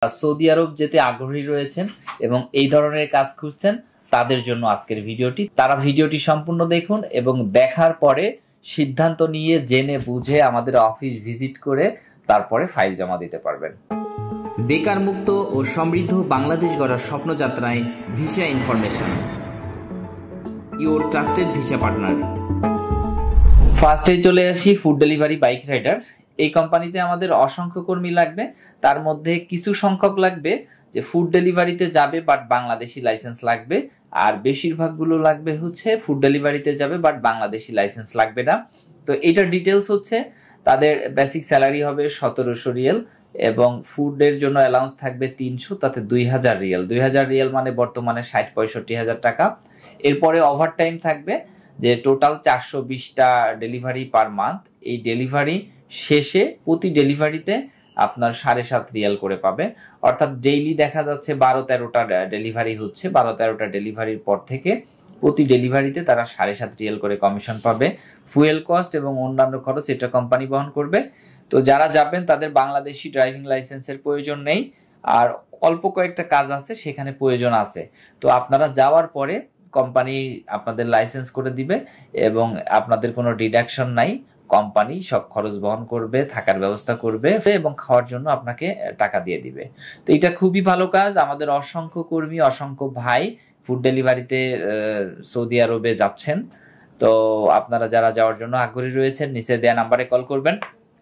Saudi আরব যেতে আগ্রহী রয়েছেন এবং এই ধরনের কাজ খুঁজছেন তাদের জন্য আজকের ভিডিওটি। তারা ভিডিওটি সম্পূর্ণ দেখুন এবং দেখার পরে সিদ্ধান্ত নিয়ে জেনে বুঝে আমাদের অফিস ভিজিট করে তারপরে ফাইল জমা দিতে পারবেন। বেকার মুক্ত ও সমৃদ্ধ বাংলাদেশ গড়ার স্বপ্নযাত্রায় visa information, your trusted visa partner. ফার্স্টে চলে আসি ফুড ডেলিভারি বাইক রাইডার। এই কোম্পানিতে আমাদের অসংখ্য কর্মী লাগবে, তার মধ্যে কিছু সংখ্যক লাগবে যে ফুড ডেলিভারিতে যাবে বাট বাংলাদেশি লাইসেন্স লাগবে, আর বেশিরভাগগুলো লাগবে হচ্ছে ফুড ডেলিভারিতে যাবে বাট বাংলাদেশি লাইসেন্স লাগবে না। তো এটার ডিটেলস হচ্ছে তাদের বেসিক স্যালারি হবে 1700 রিয়াল এবং ফুডের জন্য অ্যালাউন্স থাকবে 300, তাতে 2000 রিয়াল। 2000 রিয়াল মানে বর্তমানে 60-65 টাকা। এরপরে ওভারটাইম থাকবে যে টোটাল 420টা ডেলিভারি পার মান্থ। এই ডেলিভারি শেষে প্রতি ডেলিভারিতে আপনার 7.5 রিয়াল করে পাবে, অর্থাৎ ডেইলি দেখা যাচ্ছে 12-13টা ডেলিভারি হচ্ছে। 12-13টা ডেলিভারির পর থেকে প্রতি ডেলিভারিতে তারা 7.5 রিয়াল করে কমিশন পাবে। ফুয়েল কস্ট এবং অন্যান্য খরচ এটা কোম্পানি বহন করবে। তো যারা যাবেন তাদের বাংলাদেশি ড্রাইভিং লাইসেন্সের প্রয়োজন নেই, আর অল্প কয়েকটা কাজ আছে সেখানে প্রয়োজন আছে। তো আপনারা যাওয়ার পরে কোম্পানি আপনাদের লাইসেন্স করে দিবে এবং আপনাদের কোনো ডিডাকশন নাই। কোম্পানি সব খরচ বহন করবে, থাকার ব্যবস্থা করবে এবং খাওয়ার জন্য আপনাকে টাকা দিয়ে দিবে। তো এটা খুবই ভালো কাজ। আমাদের অসংখ্য কর্মী, অসংখ্য ভাই ফুড ডেলিভারিতে সৌদি আরবে যাচ্ছেন। তো আপনারা যারা যাওয়ার জন্য আগ্রহী রয়েছেন নিচে দেয়া নাম্বারে কল করবেন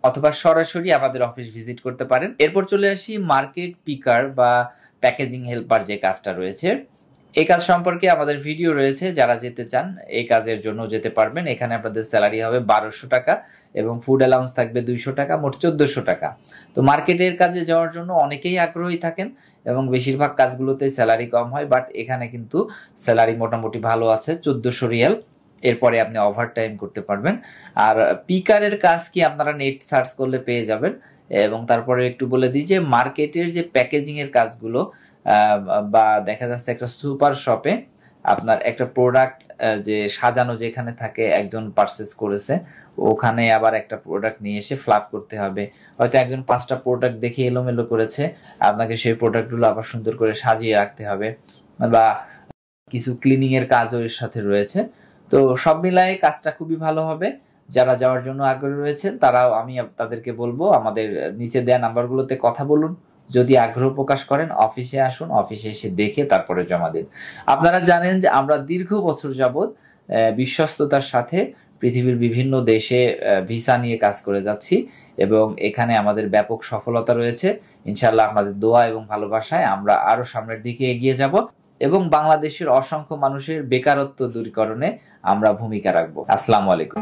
অথবা সরাসরি আমাদের অফিস ভিজিট করতে পারেন। এরপর চলে আসি মার্কেট পিকার বা প্যাকেজিং হেল্পার যে কাজটা রয়েছে। এই কাজ সম্পর্কে আমাদের ভিডিও রয়েছে, যারা যেতে চান এই কাজের জন্য যেতে পারবেন। এখানে আপনাদের স্যালারি হবে 1200 টাকা এবং ফুড অ্যালাউন্স থাকবে 200 টাকা, মোট 1400 টাকা। তো মার্কেটের কাজে যাওয়ার জন্য অনেকেই আগ্রহী থাকেন এবং বেশিরভাগ কাজগুলোতে স্যালারি কম হয়, বাট এখানে কিন্তু স্যালারি মোটামুটি ভালো আছে, 1400 রিয়াল। এরপরে আপনি ওভারটাইম করতে পারবেন। আর পিকারের কাজ কি আপনারা নেট সার্চ করলে পেয়ে যাবেন। এবং তারপরে একটু বলে দিই যে মার্কেটের যে প্যাকেজিং এর কাজগুলো বা দেখা যাচ্ছে একটা সুপার শপে আপনার একটা প্রোডাক্ট যে সাজানো যেখানে থাকে, একজন পারচেজ করেছে, ওখানে আবার একটা প্রোডাক্ট নিয়ে এসে ফ্লাপ করতে হবে। হয়তো একজন 5টা প্রোডাক্ট দেখে এলোমেলো করেছে, আপনাকে সেই প্রোডাক্টগুলো আবার সুন্দর করে সাজিয়ে রাখতে হবে, বা কিছু ক্লিনিং এর কাজও এর সাথে রয়েছে। তো সব মিলায়ে কাজটা খুবই ভালো হবে। যারা যাওয়ার জন্য আগ্রহী রয়েছেন তারাও, আমি তাদেরকে বলবো আমাদের নিচে দেয়া নাম্বারগুলোতে কথা বলুন। যদি আগ্রহ প্রকাশ করেন অফিসে আসুন, অফিসে এসে দেখে তারপরে জমা দিন। আপনারা জানেন যে আমরা দীর্ঘ বছর যাবৎ বিশ্বস্ততার সাথে পৃথিবীর বিভিন্ন দেশে ভিসা নিয়ে কাজ করে যাচ্ছি এবং এখানে আমাদের ব্যাপক সফলতা রয়েছে। ইনশাআল্লাহ আপনাদের দোয়া এবং ভালোবাসায় আমরা আরো সামনের দিকে এগিয়ে যাব এবং বাংলাদেশের অসংখ্য মানুষের বেকারত্ব দূরীকরণে আমরা ভূমিকা রাখবো। আসসালামু আলাইকুম।